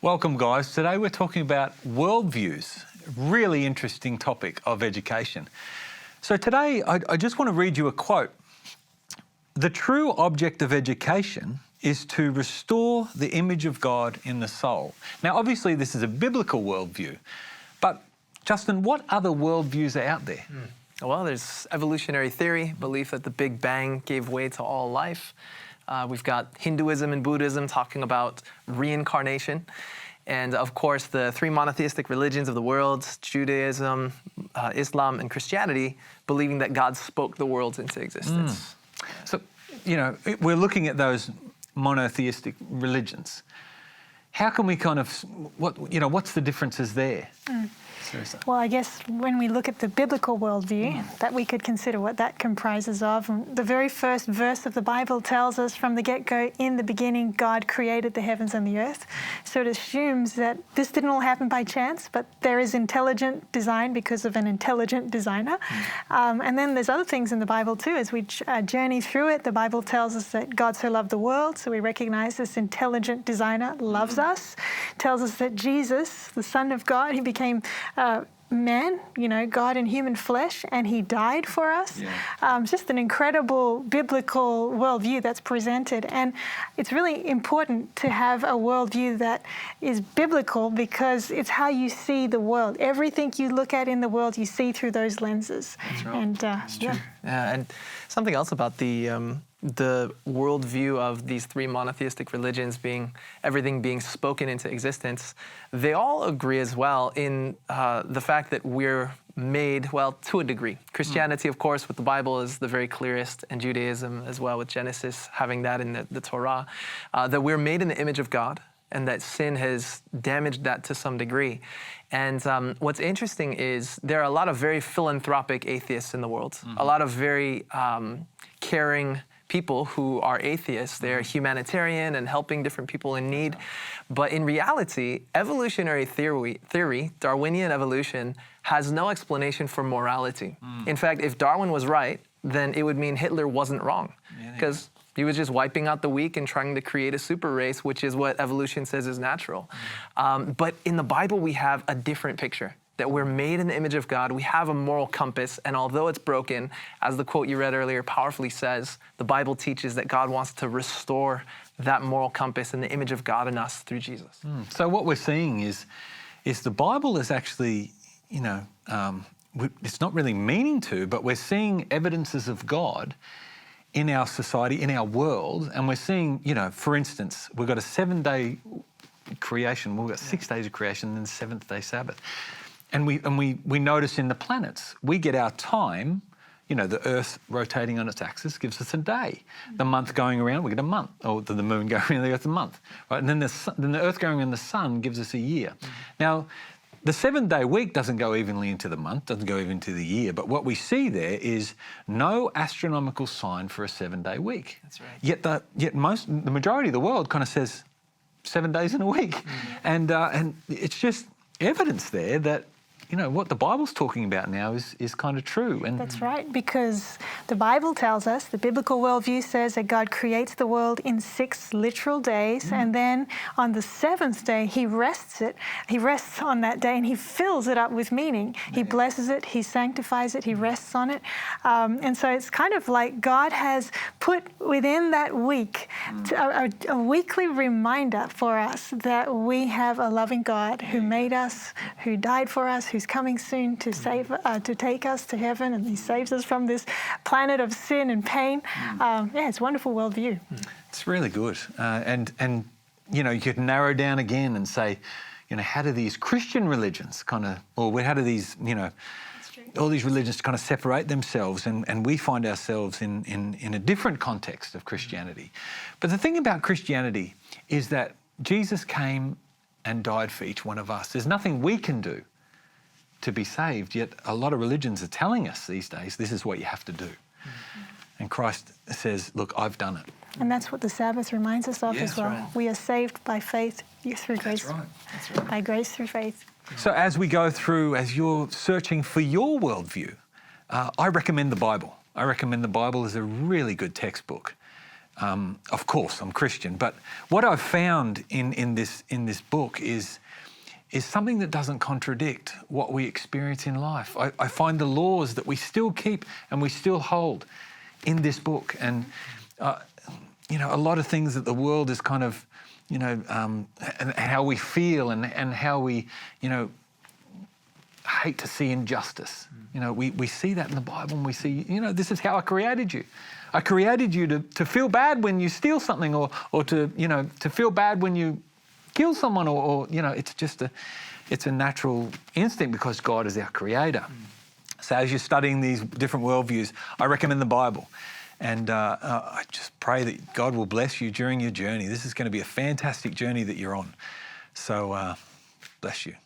Welcome, guys. Today we're talking about worldviews, a really interesting topic of education. So today I just want to read you a quote. The true object of education is to restore the image of God in the soul. Now, obviously, this is a biblical worldview, but Justin, what other worldviews are out there? Well, there's evolutionary theory, belief that the Big Bang gave way to all life. We've got Hinduism and Buddhism talking about reincarnation. And of course, the three monotheistic religions of the world, Judaism, Islam, and Christianity, believing that God spoke the worlds into existence. So, we're looking at those monotheistic religions. How can we what's the differences there? Seriously. Well, I guess when we look at the biblical worldview, that we could consider what that comprises of. The very first verse of the Bible tells us from the get-go, in the beginning, God created the heavens and the earth. So it assumes that this didn't all happen by chance, but there is intelligent design because of an intelligent designer. And then there's other things in the Bible too. As we journey through it, the Bible tells us that God so loved the world, so we recognize this intelligent designer loves us. Tells us that Jesus, the Son of God, he became man, God in human flesh, and he died for us. It's just an incredible biblical worldview that's presented. And it's really important to have a worldview that is biblical because it's how you see the world. Everything you look at in the world, you see through those lenses. That's right. And, That's true. Yeah, and something else about the worldview of these three monotheistic religions everything being spoken into existence, they all agree as well in the fact that we're made, well, to a degree. Christianity, of course, with the Bible is the very clearest, and Judaism as well with Genesis, having that in the Torah, that we're made in the image of God, and that sin has damaged that to some degree. And what's interesting is there are a lot of very philanthropic atheists in the world, a lot of very caring people who are atheists. They're humanitarian and helping different people in need. But in reality, evolutionary theory, Darwinian evolution, has no explanation for morality. In fact, if Darwin was right, then it would mean Hitler wasn't wrong, because he was just wiping out the weak and trying to create a super race, which is what evolution says is natural. But in the Bible, we have a different picture, that we're made in the image of God. We have a moral compass, and although it's broken, as the quote you read earlier powerfully says, the Bible teaches that God wants to restore that moral compass and the image of God in us through Jesus. So what we're seeing is the Bible is actually, it's not really meaning to, but we're seeing evidences of God in our society, in our world, and we're seeing, for instance, we've got a 7-day creation, we've got 6 days of creation, and then the 7th-day Sabbath. And we notice in the planets, we get our time, the Earth rotating on its axis gives us a day. The month going around, we get a month, or the moon going around the Earth, a month. Right? And then the Earth going around the sun gives us a year. Now, the 7-day week doesn't go evenly into the month, doesn't go even into the year, but what we see there is no astronomical sign for a 7-day week. That's right. Yet the majority of the world kind of says 7 days in a week. And it's just evidence there that what the Bible's talking about now is kind of true. And that's right, because the Bible tells us, the biblical worldview says that God creates the world in 6 literal days, and then on the 7th day, he rests it. He rests on that day, and he fills it up with meaning. He blesses it, he sanctifies it, he rests on it. And so it's kind of like God has put within that week a weekly reminder for us that we have a loving God who made us, who died for us, who's coming soon to save, to take us to heaven, and he saves us from this planet of sin and pain. It's a wonderful worldview. It's really good. And you could narrow down again and say, how do these Christian religions how do these, all these religions kind of separate themselves, and we find ourselves in a different context of Christianity. But the thing about Christianity is that Jesus came and died for each one of us. There's nothing we can do to be saved, yet a lot of religions are telling us these days, this is what you have to do. And Christ says, look, I've done it. And that's what the Sabbath reminds us of as well. Right. We are saved by faith through grace. That's right. By grace through faith. So as we go through, as you're searching for your worldview, I recommend the Bible. I recommend the Bible as a really good textbook. Of course, I'm Christian, but what I've found in this book is something that doesn't contradict what we experience in life. I find the laws that we still keep and we still hold in this book, and a lot of things that the world is kind of, and how we feel and how we, hate to see injustice. We see that in the Bible, and we see, this is how I created you. I created you to feel bad when you steal something, or to feel bad when you kill someone, or it's a natural instinct because God is our creator. So as you're studying these different worldviews, I recommend the Bible. And I just pray that God will bless you during your journey. This is going to be a fantastic journey that you're on. So bless you.